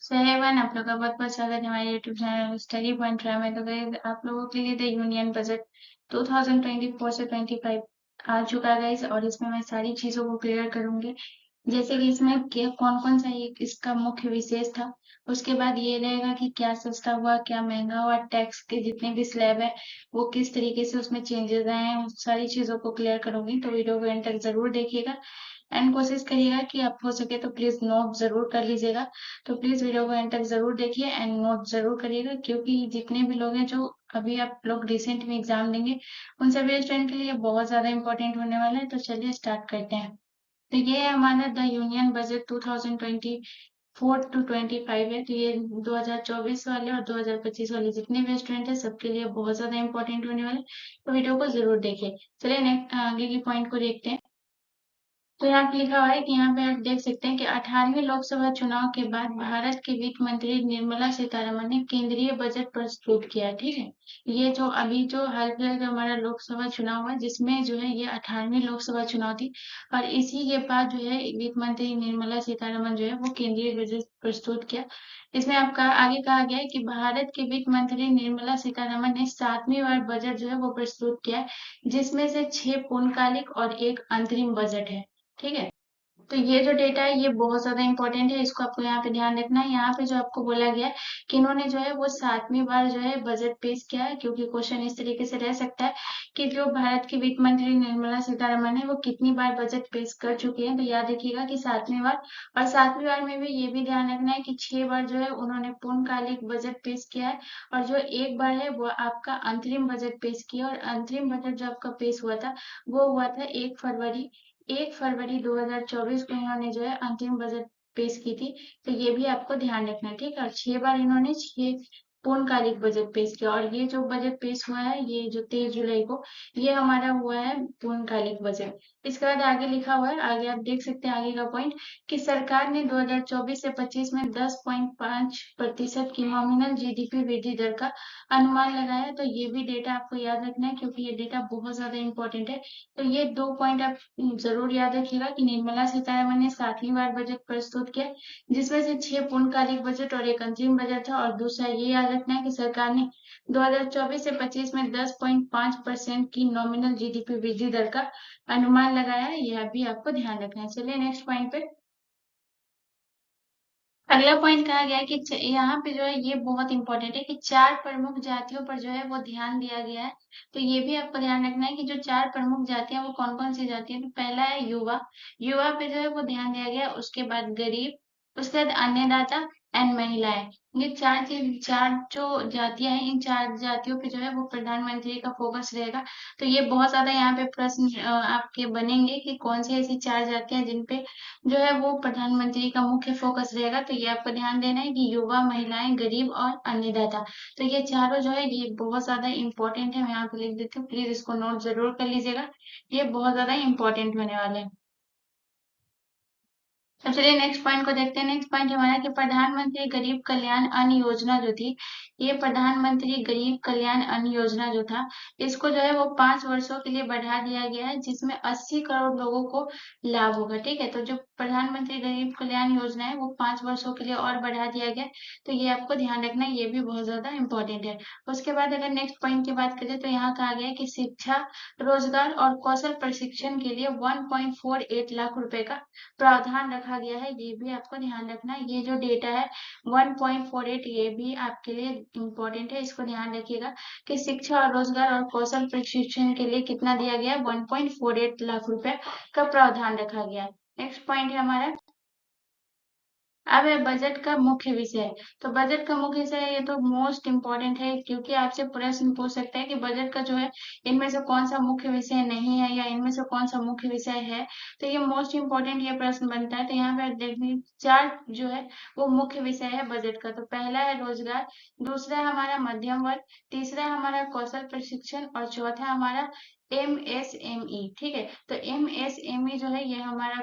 सो हे one आप लोग का बहुत बहुत स्वागत है हमारे यूट्यूब चैनल स्टडी पॉइंट में। तो गाइस आप लोगों के लिए द यूनियन बजट 2024 से 25 आ चुका है गाइस, और इसमें मैं सारी चीजों को क्लियर करूंगी। जैसे कि इसमें क्या कौन कौन सा ये इसका मुख्य विशेष था, उसके बाद ये रहेगा कि क्या सस्ता हुआ क्या महंगा हुआ, टैक्स के जितने भी स्लैब है वो किस तरीके से उसमें चेंजेस आए हैं, उस सारी चीजों को क्लियर करूंगी। तो वीडियो को एंड तक जरूर देखिएगा एंड कोशिश करिएगा कि आप हो सके तो प्लीज नोट जरूर कर लीजिएगा। तो प्लीज वीडियो को एंड तक जरूर देखिए एंड नोट जरूर करिएगा, क्योंकि जितने भी लोग हैं जो अभी आप लोग रिसेंट में एग्जाम देंगे उन सभी स्टूडेंट के लिए बहुत ज्यादा इंपॉर्टेंट होने वाला है। तो चलिए स्टार्ट करते हैं। तो ये है हमारा द यूनियन बजट 2024 टू 25 है। तो ये 2024 वाले और 2025 वाले जितने भी स्टूडेंट है सबके लिए बहुत ज्यादा इंपॉर्टेंट होने वाले। तो वीडियो को जरूर देखिए। चलिए नेक्स्ट आगे की पॉइंट को देखते हैं। तो यहाँ पे लिखा हुआ है कि यहाँ पे आप देख सकते हैं कि 18वें लोकसभा चुनाव के बाद भारत के वित्त मंत्री निर्मला सीतारमण ने केंद्रीय बजट प्रस्तुत किया। ठीक है, ये जो अभी जो हाल फिलहाल का हमारा लोकसभा चुनाव हुआ जिसमें जो है ये 18वीं लोकसभा चुनाव थी, और इसी के बाद जो है वित्त मंत्री निर्मला सीतारमण जो है वो केंद्रीय बजट प्रस्तुत किया। इसमें आपका आगे कहा गया है कि भारत के वित्त मंत्री निर्मला सीतारमण ने 7वीं बार बजट जो है वो प्रस्तुत किया है, जिसमें से 6 पूर्णकालिक और एक अंतरिम बजट है। ठीक है, तो ये जो डेटा है ये बहुत ज्यादा इंपॉर्टेंट है, इसको आपको यहाँ पे ध्यान रखना है। यहाँ पे जो आपको बोला गया है कि इन्होंने जो है वो 7वीं बार जो है बजट पेश किया है, क्योंकि क्वेश्चन इस तरीके से रह सकता है कि जो भारत की वित्त मंत्री निर्मला सीतारमण है वो कितनी बार बजट पेश कर चुके हैं। तो याद रखिएगा कि 7वीं बार, और 7वीं बार में भी ये भी ध्यान रखना है कि 6 बार जो है उन्होंने पूर्णकालिक बजट पेश किया है, और जो एक बार है वो आपका अंतरिम बजट पेश किया। और अंतरिम बजट जो आपका पेश हुआ था वो हुआ था 1 फरवरी 2024 को इन्होंने जो है अंतिम बजट पेश की थी। तो ये भी आपको ध्यान रखना है। ठीक है, और 6 बार इन्होंने 6 पूर्णकालिक बजट पेश किया, और ये जो बजट पेश हुआ है ये जो 23 जुलाई को ये हमारा हुआ है पूर्णकालिक बजट। इसके बाद आगे लिखा हुआ है, आगे आप देख सकते हैं आगे का पॉइंट कि सरकार ने 2024 से 25 में 10.5% की नॉमिनल जीडीपी वृद्धि दर का अनुमान लगाया है। तो ये भी डेटा आपको याद रखना है, क्योंकि ये डेटा बहुत ज्यादा इंपॉर्टेंट है। तो ये 2 पॉइंट आप जरूर याद रखिएगा कि निर्मला सीतारमण ने 7वीं बार बजट प्रस्तुत किया, जिसमें से 6 पूर्णकालिक बजट और एक अंतरिम बजट था। और दूसरा ये याद रखना है कि सरकार ने 2024 से 25 में 10.5% की नॉमिनल जीडीपी वृद्धि दर का अनुमान लगाया है। यह भी आपको ध्यान रखना है। चलिए नेक्स्ट पॉइंट पे। अगला पॉइंट कहा गया है कि यहाँ पे जो है ये बहुत इंपॉर्टेंट है कि 4 प्रमुख जातियों पर जो है वो ध्यान दिया गया है। तो ये भी आपको ध्यान रखना है कि जो 4 प्रमुख जातियां वो कौन कौन सी जाति है। तो पहला है युवा, युवा पे जो है वो ध्यान दिया गया है। उसके बाद गरीब, उसके बाद अन्नदाता एंड महिलाएं। ये 4 जो जातियां हैं इन 4 जातियों पे जो है वो प्रधानमंत्री का फोकस रहेगा। तो ये बहुत ज्यादा यहाँ पे प्रश्न आपके बनेंगे कि कौन सी ऐसी 4 जातियां जिन पे जो है वो प्रधानमंत्री का मुख्य फोकस रहेगा। तो ये आपको ध्यान देना है कि युवा, महिलाएं, गरीब और अन्नदाता। तो ये चारों जो है ये बहुत ज्यादा इंपॉर्टेंट है। मैं यहाँ पे लिख देती हूँ, प्लीज इसको नोट जरूर कर लीजिएगा, ये बहुत ज्यादा इंपॉर्टेंट होने वाले हैं। तो चलिए नेक्स्ट पॉइंट को देखते हैं। नेक्स्ट पॉइंट हमारा कि प्रधानमंत्री गरीब कल्याण अन्न योजना जो थी, ये प्रधानमंत्री गरीब कल्याण अन्न योजना जो था इसको जो है वो 5 वर्षों के लिए बढ़ा दिया गया है, जिसमें 80 करोड़ लोगों को लाभ होगा। ठीक है, तो जो प्रधानमंत्री गरीब कल्याण योजना है वो 5 वर्षों के लिए और बढ़ा दिया गया है। तो ये आपको ध्यान रखना है, ये भी बहुत ज्यादा इंपॉर्टेंट है। उसके बाद अगर नेक्स्ट पॉइंट की बात करें तो यहाँ कहा गया है कि शिक्षा, रोजगार और कौशल प्रशिक्षण के लिए 1.48 लाख रुपए का प्रावधान रखा गया है। ये भी आपको ध्यान रखना है। ये जो डेटा है 1.48 ये भी आपके लिए इम्पोर्टेंट है, इसको ध्यान रखिएगा कि शिक्षा और रोजगार और कौशल प्रशिक्षण के लिए कितना दिया गया है, 1.48 लाख रुपए का प्रावधान रखा गया है। नेक्स्ट पॉइंट है हमारा, अब है बजट का मुख्य विषय। तो बजट का मुख्य विषय ये तो मोस्ट इम्पोर्टेंट है, क्योंकि आपसे प्रश्न पूछ सकते हैं कि बजट का जो है इनमें से कौन सा मुख्य विषय नहीं है या इनमें से कौन सा मुख्य विषय है। तो ये मोस्ट इम्पोर्टेंट ये प्रश्न बनता है। तो यहाँ पे देखिए 4 जो है वो मुख्य विषय है बजट का। तो पहला है रोजगार, दूसरा है हमारा मध्यम वर्ग, तीसरा है हमारा कौशल प्रशिक्षण, और चौथा हमारा एमएसएमई। ठीक है, तो एमएसएमई जो है ये हमारा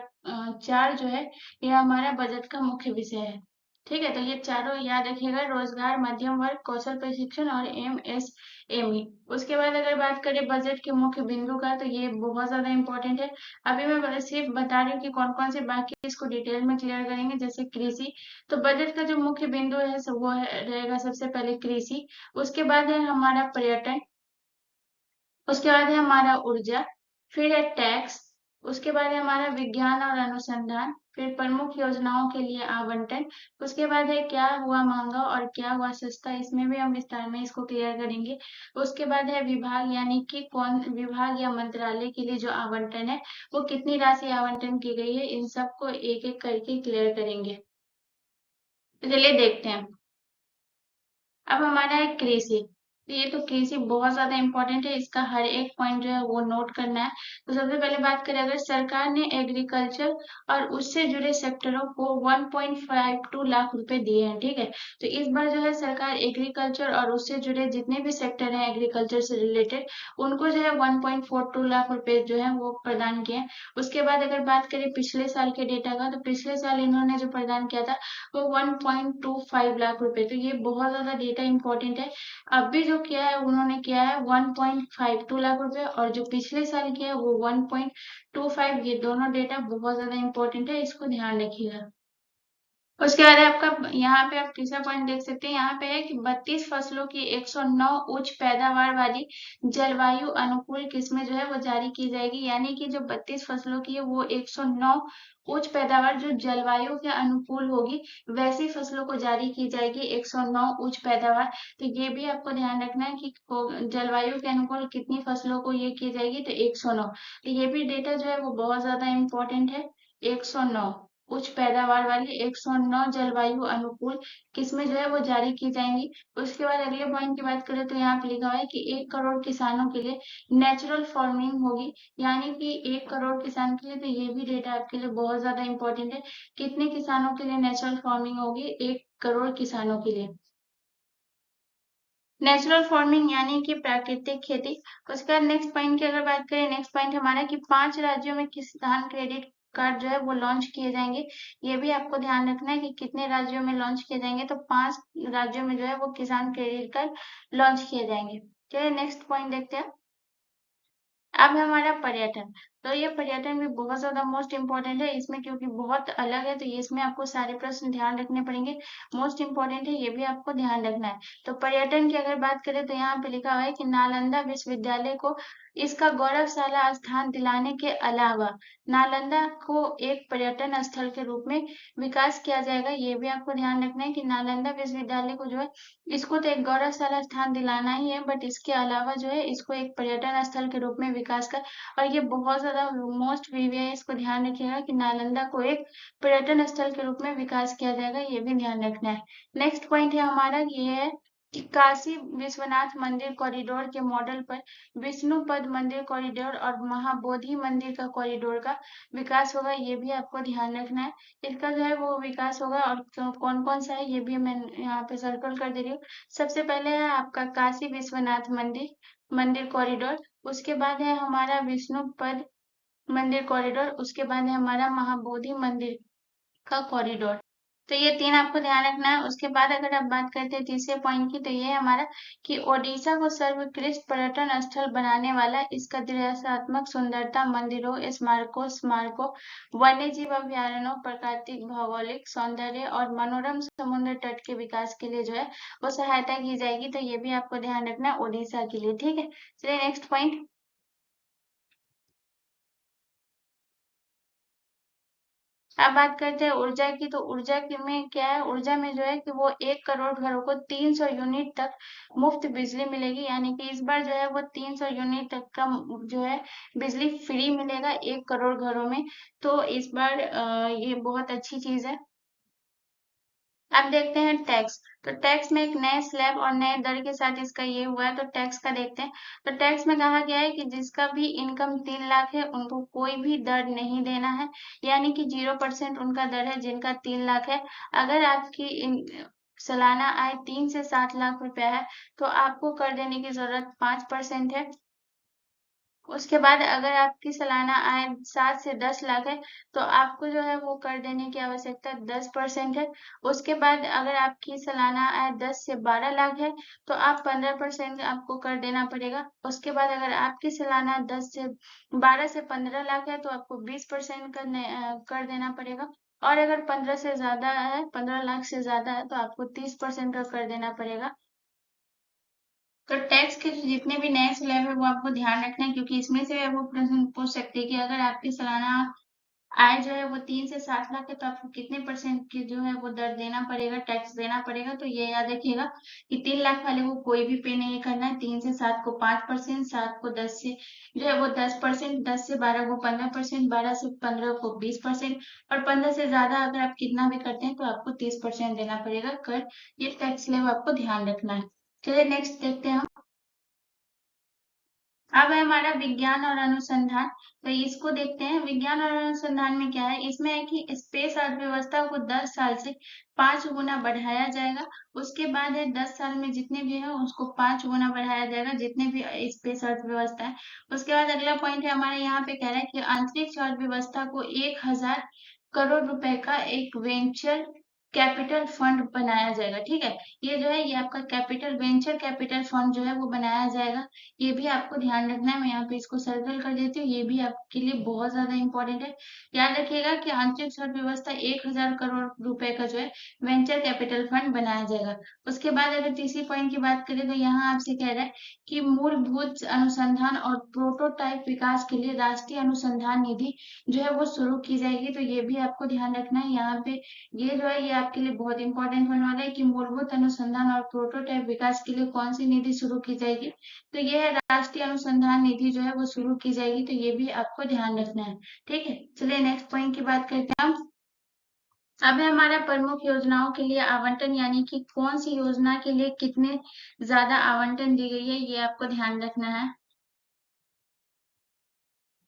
4 जो है ये हमारा बजट का मुख्य विषय है। ठीक है, तो ये चारों याद रखिएगा, रोजगार, मध्यम वर्ग, कौशल प्रशिक्षण और एमएसएमई। उसके बाद अगर बात करें बजट के मुख्य बिंदु का, तो ये बहुत ज्यादा इंपॉर्टेंट है। अभी मैं सिर्फ बता रही हूँ कि कौन कौन से, बाकी इसको डिटेल में क्लियर करेंगे। जैसे कृषि, तो बजट का जो मुख्य बिंदु है वो रहेगा सबसे पहले कृषि। उसके बाद है हमारा पर्यटन, उसके बाद है हमारा ऊर्जा, फिर है टैक्स, उसके बाद है हमारा विज्ञान और अनुसंधान, फिर प्रमुख योजनाओं के लिए आवंटन, उसके बाद है क्या हुआ महंगा और क्या हुआ सस्ता, इसमें भी हम विस्तार में इसको क्लियर करेंगे। उसके बाद है विभाग, यानी कि कौन विभाग या मंत्रालय के लिए जो आवंटन है वो कितनी राशि आवंटन की गई है, इन सबको एक एक करके क्लियर करेंगे। तो चलिए देखते हैं। अब हमारा है कृषि। तो ये तो कृषि बहुत ज्यादा इंपॉर्टेंट है, इसका हर एक पॉइंट जो है वो नोट करना है। तो सबसे पहले बात करें, अगर सरकार ने एग्रीकल्चर और उससे जुड़े सेक्टरों को 1.52 लाख रुपए दिए हैं, ठीक है। तो इस बार जो है सरकार एग्रीकल्चर और उससे जुड़े जितने भी सेक्टर हैं एग्रीकल्चर से रिलेटेड, उनको जो है 1.42 लाख रुपए जो है वो प्रदान किए हैं। उसके बाद अगर बात करें पिछले साल के डेटा का, तो पिछले साल इन्होंने जो प्रदान किया था वो 1.25 लाख रुपए। तो ये बहुत ज्यादा डेटा इंपॉर्टेंट है। अभी जो किया है उन्होंने किया है 1.52 लाख रुपए, और जो पिछले साल किया है वो 1.25। ये दोनों डेटा बहुत ज्यादा इंपॉर्टेंट है, इसको ध्यान रखिएगा। उसके बाद आपका यहाँ पे आप तीसरा पॉइंट देख सकते हैं, यहाँ पे है कि 32 फसलों की 109 उच्च पैदावार वाली जलवायु अनुकूल किस्में जो है वो जारी की जाएगी। यानी कि जो 32 फसलों की है वो 109 उच्च पैदावार जो जलवायु के अनुकूल होगी, वैसी फसलों को जारी की जाएगी 109 उच्च पैदावार। तो ये भी आपको ध्यान रखना है कि जलवायु के अनुकूल कितनी फसलों को ये की जाएगी, तो 109। तो ये भी डेटा जो है वो बहुत ज्यादा इंपॉर्टेंट है। 109 उच्च पैदावार वाली 109 जलवायु अनुकूल किस्में जो है वो जारी की जाएंगी। उसके बाद अगले पॉइंट की बात करें, तो यहाँ पे लिखा हुआ है कि 1 करोड़ किसानों के लिए नेचुरल फार्मिंग होगी। यानी कि 1 करोड़ किसान के लिए, तो ये भी डेटा आपके लिए बहुत ज्यादा इंपॉर्टेंट है। कितने किसानों के लिए नेचुरल फार्मिंग होगी? 1 करोड़ किसानों के लिए नेचुरल फार्मिंग, यानी कि प्राकृतिक खेती। उसके बाद नेक्स्ट पॉइंट की अगर बात करें, नेक्स्ट पॉइंट हमारा कि 5 राज्यों में किसान क्रेडिट कार्ड जो है वो लॉन्च किए जाएंगे। ये भी आपको ध्यान रखना है कि कितने राज्यों में लॉन्च किए जाएंगे, तो 5 राज्यों में जो है वो किसान क्रेडिट कार्ड लॉन्च किए जाएंगे। चलिए नेक्स्ट पॉइंट देखते हैं। अब है हमारा पर्यटन। तो ये पर्यटन भी बहुत ज्यादा मोस्ट इम्पोर्टेंट है इसमें, क्योंकि बहुत अलग है, तो ये इसमें आपको सारे प्रश्न ध्यान रखने पड़ेंगे। मोस्ट इम्पोर्टेंट है, ये भी आपको ध्यान रखना है। तो पर्यटन की अगर बात करें, तो यहाँ पे लिखा हुआ है कि नालंदा विश्वविद्यालय को इसका गौरवशाला स्थान दिलाने के अलावा नालंदा को एक पर्यटन स्थल के रूप में विकास किया जाएगा। ये भी आपको ध्यान रखना है कि नालंदा विश्वविद्यालय को जो है, इसको तो एक गौरवशाला स्थान दिलाना ही है, बट इसके अलावा जो है इसको एक पर्यटन स्थल के रूप में विकास कर। और ये बहुत ज्यादा मोस्ट वीवी है, इसको ध्यान रखिएगा कि नालंदा को एक पर्यटन स्थल के रूप में विकास किया जाएगा, ये भी ध्यान रखना है। नेक्स्ट पॉइंट है हमारा ये है कि काशी विश्वनाथ मंदिर कॉरिडोर के मॉडल पर विष्णुपद मंदिर कॉरिडोर और महाबोधि मंदिर का कॉरिडोर का विकास होगा। ये भी आपको ध्यान रखना है, इसका जो है वो विकास होगा। और कौन कौन सा है ये भी मैं यहाँ पे सर्कल कर दे रही हूँ। सबसे पहले है आपका काशी विश्वनाथ मंदिर मंदिर कॉरिडोर, उसके बाद है हमारा विष्णुपद मंदिर कॉरिडोर, उसके बाद है हमारा महाबोधि मंदिर का कॉरिडोर। तो ये 3 आपको ध्यान रखना है। उसके बाद अगर आप बात करते हैं तीसरे पॉइंट की, तो ये है हमारा कि ओडिशा को सर्वोत्कृष्ट पर्यटन स्थल बनाने वाला इसका दृश्यात्मक सुंदरता, मंदिरों, स्मारकों, वन्य जीव अभ्यारण्यों, प्राकृतिक भौगोलिक सौंदर्य और मनोरम समुद्र तट के विकास के लिए जो है वो सहायता की जाएगी। तो ये भी आपको ध्यान रखना है ओडिशा के लिए, ठीक है। चलिए नेक्स्ट पॉइंट। अब बात करते हैं ऊर्जा की। तो ऊर्जा की में क्या है, ऊर्जा में जो है कि वो 1 करोड़ घरों को 300 यूनिट तक मुफ्त बिजली मिलेगी। यानी कि इस बार जो है वो 300 यूनिट तक का जो है बिजली फ्री मिलेगा 1 करोड़ घरों में। तो इस बार ये बहुत अच्छी चीज है। अब देखते हैं टैक्स। तो टैक्स में एक नए स्लैब और नए दर के साथ इसका ये हुआ है, तो टैक्स का देखते हैं। तो टैक्स में कहा गया है कि जिसका भी इनकम 3 लाख है उनको कोई भी दर नहीं देना है। यानी कि 0% उनका दर है जिनका 3 लाख है। अगर आपकी सालाना आय 3 से 7 लाख रुपया है, तो आपको कर देने की जरूरत 5% है। उसके बाद अगर आपकी सालाना आय 7 से 10 लाख है तो आपको जो है वो कर देने की आवश्यकता 10% है। उसके बाद अगर आपकी सालाना आय 10 से 12 लाख है तो आप 15% आपको कर देना पड़ेगा। उसके बाद अगर आपकी सालाना 12 से 15 लाख है तो आपको 20% कर देना पड़ेगा। और अगर 15 से ज्यादा है, 15 लाख से ज्यादा है तो आपको 30% का कर देना पड़ेगा। तो टैक्स के जितने भी नए स्लैब है वो आपको ध्यान रखना है, क्योंकि इसमें से वो प्रश्न पूछ सकते हैं कि अगर आपकी सालाना आय जो है वो 3 से 7 लाख है तो आपको कितने परसेंट की जो है वो दर देना पड़ेगा, टैक्स देना पड़ेगा। तो ये याद रखिएगा कि 3 लाख वाले को कोई भी पे नहीं करना है। 3 से 7 को 5%, 7 को 10 से जो है वो 10%, 10 से 12 को 15%, 12 से 15 को 20% और 15 से ज्यादा अगर आप कितना भी करते हैं तो आपको 30% देना पड़ेगा कर। ये टैक्स स्लैब आपको ध्यान रखना है। चलिए नेक्स्ट देखते हैं। अब है हमारा विज्ञान और अनुसंधान। तो इसको देखते हैं। विज्ञान और अनुसंधान में क्या है, इसमें है कि स्पेस अर्थव्यवस्था को 10 साल से 5 गुना बढ़ाया जाएगा। उसके बाद है 10 साल में जितने भी है उसको 5 गुना बढ़ाया जाएगा, जितने भी स्पेस अर्थव्यवस्था है। उसके बाद अगला पॉइंट है हमारे यहाँ पे कह रहा है कि अंतरिक्ष अर्थव्यवस्था को 1,000 करोड़ रुपए का एक वेंचर कैपिटल फंड बनाया जाएगा। ठीक है, ये जो है ये आपका कैपिटल वेंचर कैपिटल फंड जो है वो बनाया जाएगा। ये भी आपको ध्यान रखना है। मैं यहाँ पे इसको सर्कल कर देती हूँ, ये भी आपके लिए बहुत ज्यादा इंपॉर्टेंट है। याद रखिएगा कि अंतरिक्ष अर्थव्यवस्था 1,000 करोड़ रुपए का जो है वेंचर कैपिटल फंड बनाया जाएगा। उसके बाद अगर तीसरी पॉइंट की बात करें तो यहाँ आपसे कह रहा है कि मूलभूत अनुसंधान और प्रोटोटाइप विकास के लिए राष्ट्रीय अनुसंधान निधि जो है वो शुरू की जाएगी। तो ये भी आपको ध्यान रखना है। यहाँ पे ये जो है ये आपके लिए बहुत इंपॉर्टेंट होने वाला है कि मूलभूत अनुसंधान और प्रोटोटाइप विकास के लिए कौन सी निधि शुरू की जाएगी। तो ये है राष्ट्रीय अनुसंधान निधि जो है वो शुरू की जाएगी। तो ये भी आपको ध्यान रखना है। ठीक है, चलिए नेक्स्ट पॉइंट की बात करते हैं हम। अब है हमारा प्रमुख योजनाओं के लिए आवंटन, यानी कि कौन सी योजना के लिए कितने ज्यादा आवंटन दी गई है, ये आपको ध्यान रखना है।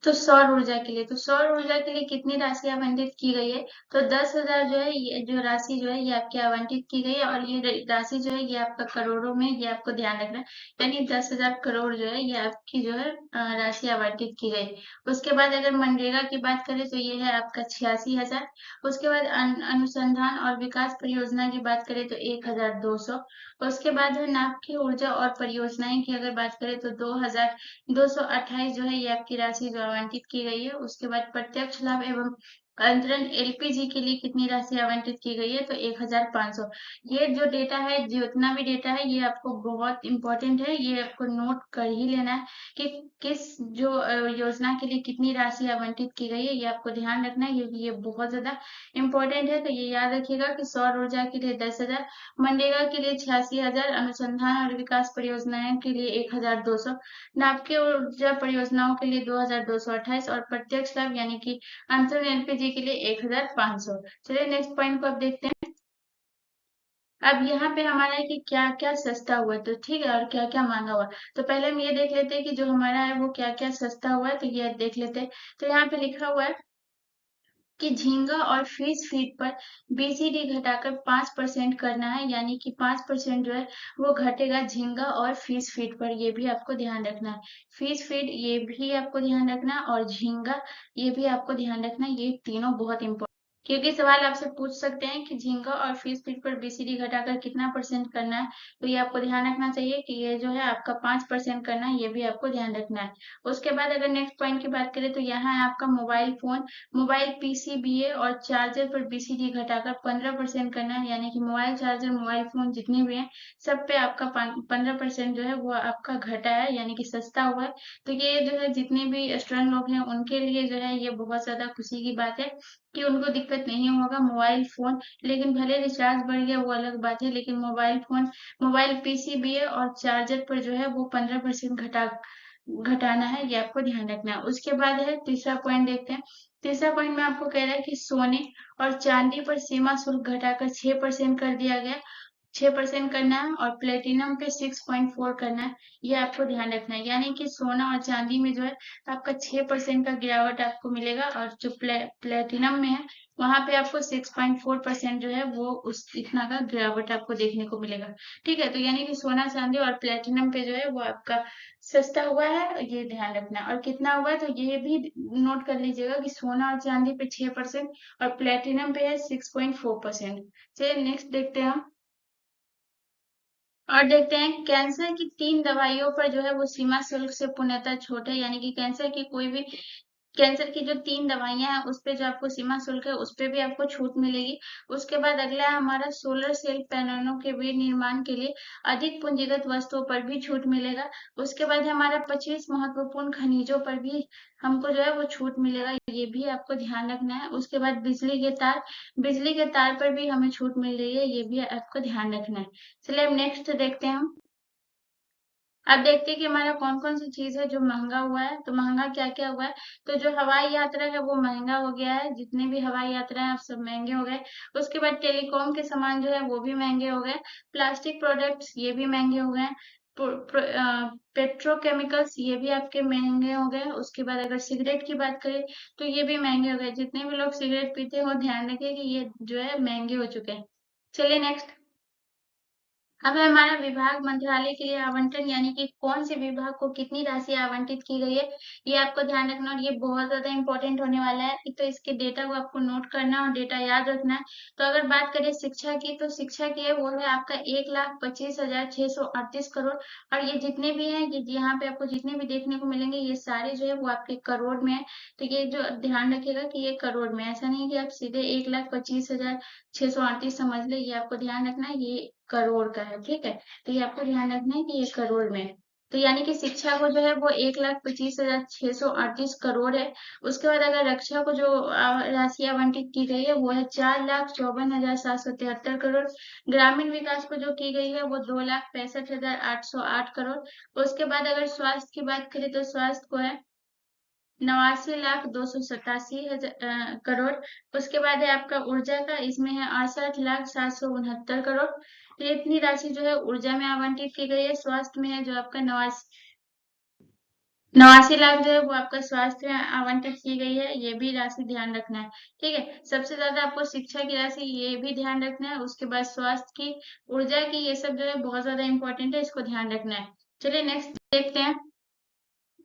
तो सौर ऊर्जा के लिए, तो सौर ऊर्जा के लिए कितनी राशि आवंटित की गई है, तो 10,000 जो है ये जो राशि जो है ये आपकी आवंटित की गई है। और ये राशि जो है ये आपका करोड़ों में, ये आपको ध्यान रखना है। यानी 10,000 करोड़ जो है ये आपकी जो है राशि आवंटित की गई। उसके बाद अगर मनरेगा की बात करें तो ये है आपका 86,000। उसके बाद अनुसंधान और विकास परियोजना की बात करें तो 1,200। उसके बाद है नाभिकीय ऊर्जा और परियोजनाएं की अगर बात करें तो 2,228 जो है ये आपकी राशि जो आवंटित की गई है। उसके बाद प्रत्यक्ष लाभ एवं अंतरण एलपीजी के लिए कितनी राशि आवंटित की गई है, तो 1,500। ये जो डेटा है, जितना भी डेटा है, ये आपको बहुत इंपॉर्टेंट है, ये आपको नोट कर ही लेना है कि किस जो योजना के लिए कितनी राशि आवंटित की गई है। ये आपको ध्यान रखना है क्योंकि ये बहुत ज्यादा इंपॉर्टेंट है। तो ये याद रखिएगा कि सौर ऊर्जा के लिए 10,000, मनरेगा के लिए 86,000, अनुसंधान और विकास परियोजनाएं के लिए 1,200, नाभिकीय ऊर्जा परियोजनाओं के लिए 2,228 और प्रत्यक्ष लाभ यानी कि अंतर एलपीजी के लिए 1,500। चलिए नेक्स्ट पॉइंट को अब देखते हैं। अब यहाँ पे हमारा है कि क्या क्या सस्ता हुआ है, तो ठीक है, और क्या क्या महंगा हुआ। तो पहले हम ये देख लेते हैं कि जो हमारा है वो क्या क्या सस्ता हुआ है, तो ये देख लेते हैं। तो यहाँ पे लिखा हुआ है कि झींगा और फिश फीड पर बीसीडी घटाकर 5% करना है, यानी कि 5% जो है वो घटेगा झींगा और फिश फीड पर। ये भी आपको ध्यान रखना है। फिश फीड ये भी आपको ध्यान रखना है और झींगा ये भी आपको ध्यान रखना है। ये तीनों बहुत इंपॉर्टेंट, क्योंकि सवाल आपसे पूछ सकते हैं कि झींगा और फिश फीड पर बीसीडी घटाकर कितना परसेंट करना है। तो ये आपको ध्यान रखना चाहिए कि ये जो है आपका 5% करना है। ये भी आपको ध्यान रखना है। उसके बाद अगर नेक्स्ट पॉइंट की बात करें तो यहाँ है आपका मोबाइल फोन, मोबाइल पीसीबीए और चार्जर पर बीसीडी घटाकर 15% करना है, यानी कि मोबाइल चार्जर मोबाइल फोन जितने भी हैं सब पे आपका 15% जो है वो आपका घटा है, यानी कि सस्ता हुआ है। तो ये जो है जितने भी स्टूडेंट लोग हैं उनके लिए जो है ये बहुत ज्यादा खुशी की बात है कि उनको दिक्कत नहीं होगा मोबाइल फोन। लेकिन भले रिचार्ज बढ़ गया वो अलग बात है, लेकिन मोबाइल फोन, मोबाइल पीसीबीए और चार्जर पर जो है वो 15% घटाना है। ये आपको ध्यान रखना है। उसके बाद है तीसरा पॉइंट देखते हैं। तीसरा पॉइंट में आपको कह रहा है कि सोने और चांदी पर सीमा शुल्क घटाकर 6% कर दिया गया। 6% करना है और प्लेटिनम पे 6.4 करना है। ये आपको ध्यान रखना है, यानी कि सोना और चांदी में जो है आपका 6% का गिरावट आपको मिलेगा, और जो प्लेटिनम में है वहां पे आपको 6.4% जो है वो उस इतना का गिरावट आपको देखने को मिलेगा। ठीक है, तो यानी कि सोना चांदी और प्लेटिनम पे जो है वो आपका सस्ता हुआ है, ये ध्यान रखना है। और कितना हुआ है तो ये भी नोट कर लीजिएगा कि सोना और चांदी पे 6% और प्लेटिनम पे है 6.4%। चलिए नेक्स्ट देखते हैं हम, और देखते हैं कैंसर की 3 दवाइयों पर जो है वो सीमा शुल्क से पूर्णतः छूट है, यानी कि कैंसर की कोई भी कैंसर की जो 3 दवाइयां हैं उस पे जो आपको सीमा शुल्क है उस पे भी आपको छूट मिलेगी। उसके बाद अगला है हमारा सोलर सेल पैनलों के विनिर्माण के लिए अधिक पूंजीगत वस्तुओं पर भी छूट मिलेगा। उसके बाद है हमारा 25 महत्वपूर्ण खनिजों पर भी हमको जो है वो छूट मिलेगा, ये भी आपको ध्यान रखना है। उसके बाद बिजली के तार पर भी हमें छूट मिल रही है, ये भी आपको ध्यान रखना है। चलिए अब नेक्स्ट देखते हैं हम। अब देखते हैं कि हमारा कौन कौन सी चीज है जो महंगा हुआ है। तो महंगा क्या क्या हुआ है, तो जो हवाई यात्रा है वो महंगा हो गया है, जितने भी हवाई यात्रा है सब महंगे हो गए। उसके बाद टेलीकॉम के सामान जो है वो भी महंगे हो गए। प्लास्टिक प्रोडक्ट्स ये भी महंगे हो गए। पेट्रोकेमिकल्स ये भी आपके महंगे हो गए। उसके बाद अगर सिगरेट की बात करें तो ये भी महंगे हो गए। जितने भी लोग सिगरेट पीते हो ध्यान रखिए कि ये जो है महंगे हो चुके हैं। चलिए नेक्स्ट, अब है हमारा विभाग मंत्रालय के लिए आवंटन, यानी कि कौन से विभाग को कितनी राशि आवंटित की गई है, ये आपको ध्यान रखना। और ये बहुत ज्यादा इंपॉर्टेंट होने वाला है, एक तो इसके डेटा को आपको नोट करना और डेटा याद रखना है। तो अगर बात करें शिक्षा की, तो शिक्षा की है वो है आपका 1,25,638 करोड़। और ये जितने भी हैं, ये यहाँ पे आपको जितने भी देखने को मिलेंगे ये सारे जो है वो आपके करोड़ में है। तो ये जो ध्यान रखिएगा कि ये करोड़ में है, ऐसा नहीं कि आप सीधे 1,25,638 समझ ले, ये आपको ध्यान रखना है, ये करोड़ का है। ठीक है, तो ये आपको ध्यान रखना है कि ये करोड़ में है। तो यानी कि शिक्षा को जो है वो 1,25,638 करोड़ है। उसके बाद अगर रक्षा को जो राशि आवंटित की गई है वो है 4,54,773 करोड़। ग्रामीण विकास को जो की गई है वो 2,65,808 करोड़। उसके बाद अगर स्वास्थ्य की बात करें तो स्वास्थ्य को है 89,287,000 करोड़। उसके बाद है आपका ऊर्जा का, इसमें है 68,769 करोड़। तो इतनी राशि जो है ऊर्जा में आवंटित की गई है। स्वास्थ्य में है जो आपका 89 लाख जो है वो आपका स्वास्थ्य में आवंटित की गई है, ये भी राशि ध्यान रखना है। ठीक है, सबसे ज्यादा आपको शिक्षा की राशि ये भी ध्यान रखना है। उसके बाद स्वास्थ्य की, ऊर्जा की, ये सब जो है बहुत ज्यादा इंपॉर्टेंट है, इसको ध्यान रखना है। चलिए नेक्स्ट देखते हैं।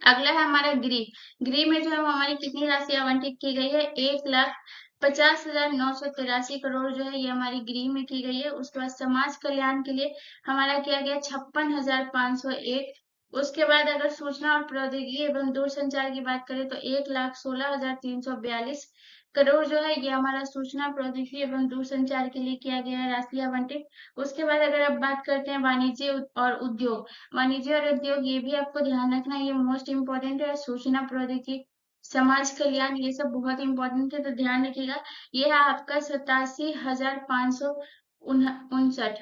अगला है हमारा गृह। गृह में जो है वो हमारी कितनी राशि आवंटित की गई है, 1,50,983 करोड़ जो है ये हमारी गृह में की गई है। उसके बाद समाज कल्याण के लिए हमारा किया गया 56,501। उसके बाद अगर सूचना और प्रौद्योगिकी एवं दूरसंचार की बात करें तो 1,16,342 करोड़ जो है ये हमारा सूचना प्रौद्योगिकी एवं दूरसंचार के लिए किया गया है राशि आवंटित। उसके बाद अगर आप बात करते हैं वाणिज्य और उद्योग, वाणिज्य और उद्योग ये भी आपको ध्यान रखना है, ये मोस्ट इम्पोर्टेंट है। सूचना प्रौद्योगिकी, समाज कल्याण, ये सब बहुत इंपॉर्टेंट है, तो ध्यान रखिएगा। ये है आपका 87,559।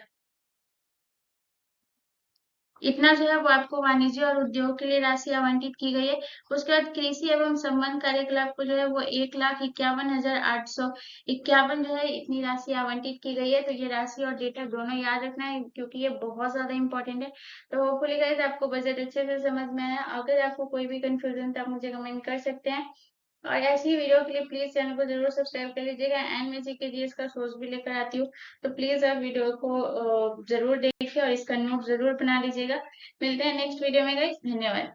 इतना जो है वो आपको वाणिज्य और उद्योग के लिए राशि आवंटित की गई है। उसके बाद कृषि एवं संबंध कार्यकलाप को जो है वो 1,51,851 जो है इतनी राशि आवंटित की गई है। तो ये राशि और डेटा दोनों याद रखना है क्योंकि ये बहुत ज्यादा इंपॉर्टेंट है। तो होपफुली गाइस आपको बजट अच्छे से समझ में आया। अगर आपको कोई भी कंफ्यूजन तो आप मुझे कमेंट कर सकते हैं। और ऐसी ही वीडियो के लिए प्लीज चैनल को जरूर सब्सक्राइब कर लीजिएगा, एंड मैं जीके जीएस का सोर्स भी लेकर आती हूँ। तो प्लीज आप वीडियो को जरूर देखिए और इसका नोट जरूर बना लीजिएगा। मिलते हैं नेक्स्ट वीडियो में गाइस, धन्यवाद।